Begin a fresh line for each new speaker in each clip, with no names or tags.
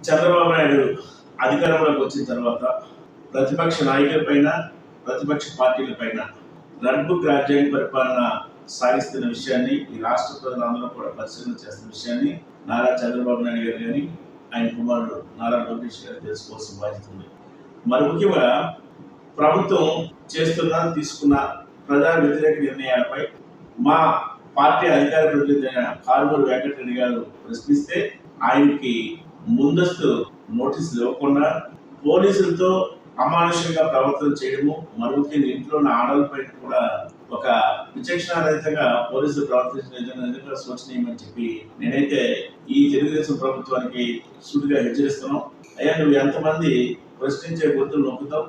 చంద్రబాబు నాయుడు అధికారంలోకి వచ్చిన తర్వాత ప్రతిపక్ష నాయకులపైన ప్రతిపక్ష పార్టీలపైన రెడ్ బుక్ రాజ్యాంగ పరిపాలన సాగిస్తున్న విషయాన్ని ఈ రాష్ట్ర ప్రజలందరూ కూడా పరిశీలన చేస్తున్న విషయాన్ని నారా చంద్రబాబు నాయుడు గారు కానీ ఆయన కుమారుడు నారా లోకేష్ గారు తెలుసుకోవాల్సిన బాధ్యత ఉంది. మరి ముఖ్యంగా ప్రభుత్వం తీసుకున్న ప్రజా వ్యతిరేక నిర్ణయాలపై మా పార్టీ అధికార ప్రతినిధి అయిన కారుమూరి వెంకటరెడ్డి గారు ప్రశ్నిస్తే ఆయనకి ముందస్తు నోటీసులు ఇవ్వకుండా పోలీసులతో అమానుషంగా ప్రవర్తన చేయడము, మరొక ఇంట్లో ఉన్న ఆడలపై కూడా ఒక విచక్షణారహితంగా పోలీసులు ప్రవర్తించిన శోచనీయమని చెప్పి నేనైతే ఈ తెలుగుదేశం ప్రభుత్వానికి సూటిగా హెచ్చరిస్తున్నాం. అయ్యా, నువ్వు ఎంతమంది ప్రశ్నించే గుర్తులు నొక్కుతావు?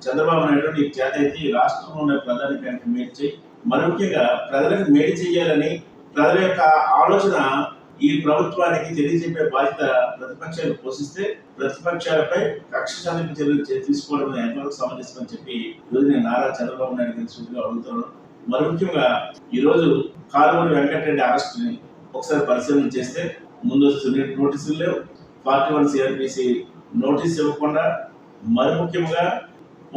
చంద్రబాబు నాయుడు నీకు చేత అయితే ఈ రాష్ట్రంలో ఉన్న ప్రధానికి మేలు చేయి. మరి ముఖ్యంగా ప్రజలకు మేలు చేయాలని ప్రజల యొక్క ఆలోచన ఈ ప్రభుత్వానికి తెలియజెప్పే బాధ్యత ప్రతిపక్షాలు పోషిస్తే ప్రతిపక్షాలపై కక్ష సాధింపు చర్యలు తీసుకోవడం ఎంతవరకు సమంజసమని చెప్పి ఈరోజు నేను నారా చంద్రబాబు నాయుడు గారి సూటిగా అడుగుతున్నాను. మరి ముఖ్యంగా ఈరోజు కారుమూరి వెంకటరెడ్డి అరెస్ట్ ని ఒకసారి పరిశీలన చేస్తే ముందస్తు నోటీసులు లేవు, 41 CRPC నోటీస్ ఇవ్వకుండా, మరి ముఖ్యంగా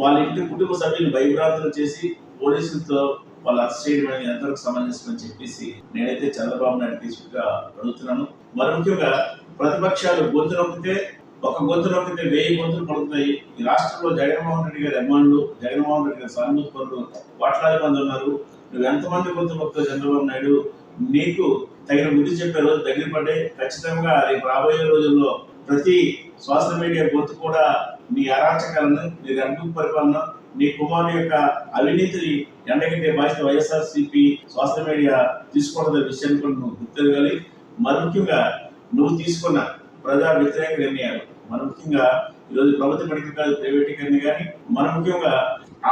వాళ్ళ ఇంటి కుటుంబ సభ్యులు భయభ్రాంతులు చేసి పోలీసులతో వాళ్ళు అరెస్ట్ చేయడం అనేది ఎంతవరకు సమంజసమని చెప్పేసి నేనైతే చంద్రబాబు నాయుడు తీసుకుగా అడుగుతున్నాను. మరి ముఖ్యంగా ప్రతిపక్షాలు గొంతు నొక్కితే 1000 గొంతులు పడుతున్నాయి. ఈ రాష్ట్రంలో జగన్మోహన్ రెడ్డి గారి అభిమానులు, జగన్మోహన్ రెడ్డి గారి సానుభూతి పనులు కోట్లాది మంది ఉన్నారు. నువ్వు ఎంతమంది గొంతు నొక్కుతావు చంద్రబాబు నాయుడు? నీకు తగిన బుద్ధి చెప్పే రోజు దగ్గర పడ్డే. ఖచ్చితంగా రేపు రాబోయే రోజుల్లో ప్రతి సోషల్ మీడియా గొంతు కూడా నీ అరాచకాలను, నీ రెడ్ పరిపాలన, నీ కుమారు యొక్క అవినీతిని ఎండగట్టే బాధ్యత వైఎస్ఆర్సీపీ సోషల్ మీడియా తీసుకోవడం విషయాన్ని కూడా నువ్వు గుర్తెరగాలి. మరి ముఖ్యంగా నువ్వు తీసుకున్న ప్రజా వ్యతిరేక నిర్ణయాలు, మన ముఖ్యంగా ఈరోజు ప్రభుత్వ మెడికల్ కాలేజ్ ప్రైవేటీకరణ కానీ, మన ముఖ్యంగా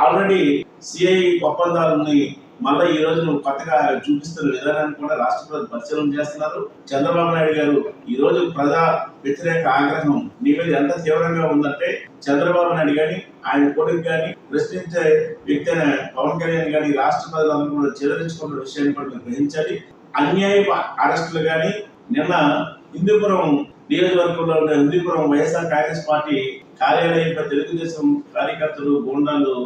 ఆల్రెడీ సిఐ ఒప్పందాలని మళ్ళీ ఈ రోజు నువ్వు కొత్తగా చూపిస్తున్న విధానాన్ని కూడా రాష్ట్ర ప్రజలు పరిశీలన చేస్తున్నారు. చంద్రబాబు నాయుడు గారు ఈ రోజు ప్రజా వ్యతిరేక ఆగ్రహం నీ మీద ఎంత తీవ్రంగా ఉందంటే చంద్రబాబు నాయుడు కానీ, ఆయన కొడుకు కానీ, ప్రశ్నించే వ్యక్తి అయిన పవన్ కళ్యాణ్ కానీ రాష్ట్ర ప్రజలందరూ కూడా చెలరించుకున్న విషయాన్ని కూడా మీరు గ్రహించాలి. అన్యాయ అరెస్టులు కానీ, నిన్న హిందూపురం నియోజకవర్గంలో ఉన్న హిందూపురం వైఎస్ఆర్ కాంగ్రెస్ పార్టీ కార్యాలయంపై తెలుగుదేశం కార్యకర్తలు, గూండాలు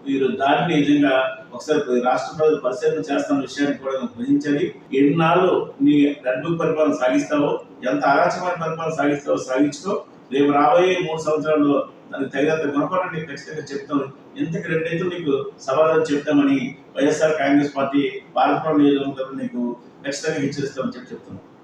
వీరు దాడిని నిజంగా ఒకసారి రాష్ట్ర ప్రజలు పరిశీలన చేస్తున్న విషయాన్ని కూడా గ్రహించాలి. ఎన్నాళ్ళు నీ రెడ్ బుక్ పరిపాలన సాగిస్తావో, ఎంత అరాచకమైన పరిపాలన సాగిస్తావో సాగించుకో. రేపు రాబోయే 3 సంవత్సరాల్లో దానికి తగినంత గుణపాఠం నీకు ఖచ్చితంగా చెప్తాం. ఇంతకు 2 రైతులు నీకు సమాధానం చెప్తామని వైఎస్ఆర్ కాంగ్రెస్ పార్టీ భారతపురం నియోజకవర్గంలో నీకు ఖచ్చితంగా హెచ్చరిస్తామని చెప్తున్నాం.